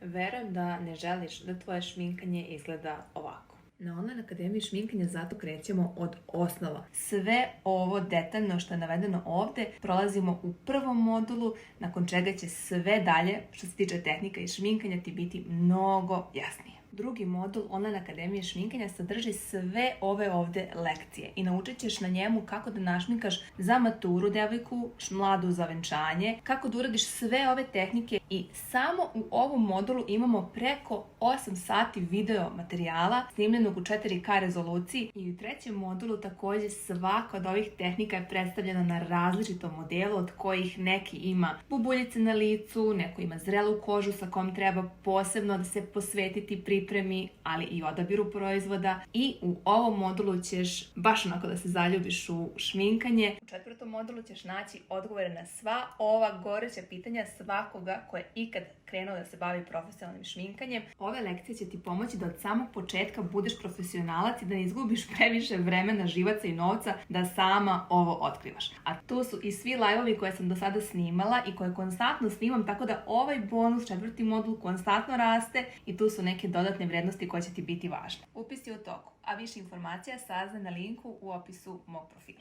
Verujem da ne želiš da tvoje šminkanje izgleda ovako. Na Online akademiji šminkanja zato krećemo od osnova. Sve ovo detaljno što je navedeno ovde prolazimo u prvom modulu, nakon čega će sve dalje što se tiče tehnika i šminkanja ti biti mnogo jasnije. Drugi modul Online akademije šminkanja sadrži sve ove ovde lekcije i naučit ćeš na njemu kako da našminkaš za maturu devojku, mladu za venčanje, kako da uradiš sve ove tehnike i samo u ovom modulu imamo preko 8 sati video materijala snimljenog u 4K rezoluciji i u trećem modulu takođe svaka od ovih tehnika je predstavljena na različitom modelu od kojih neki ima bubuljice na licu, neko ima zrelu kožu sa kom treba posebno da se posvetiti pripremi, ali i odabiru proizvoda i u ovom modulu ćeš baš onako da se zaljubiš u šminkanje. U četvrtom modulu ćeš naći odgovore na sva ova goreća pitanja svakoga ko je ikad krenuo da se bavi profesionalnim šminkanjem. Ove lekcije će ti pomoći da od samog početka budeš profesionalac i da ne izgubiš previše vremena, živaca i novca da sama ovo otkrivaš. A tu su i svi live-ovi koje sam do sada snimala i koje konstantno snimam, tako da ovaj bonus, četvrti modul, konstantno raste i tu su neke dodatne vrednosti koje će ti biti važne. Upis je u toku, a više informacija saznaj na linku u opisu mog profila.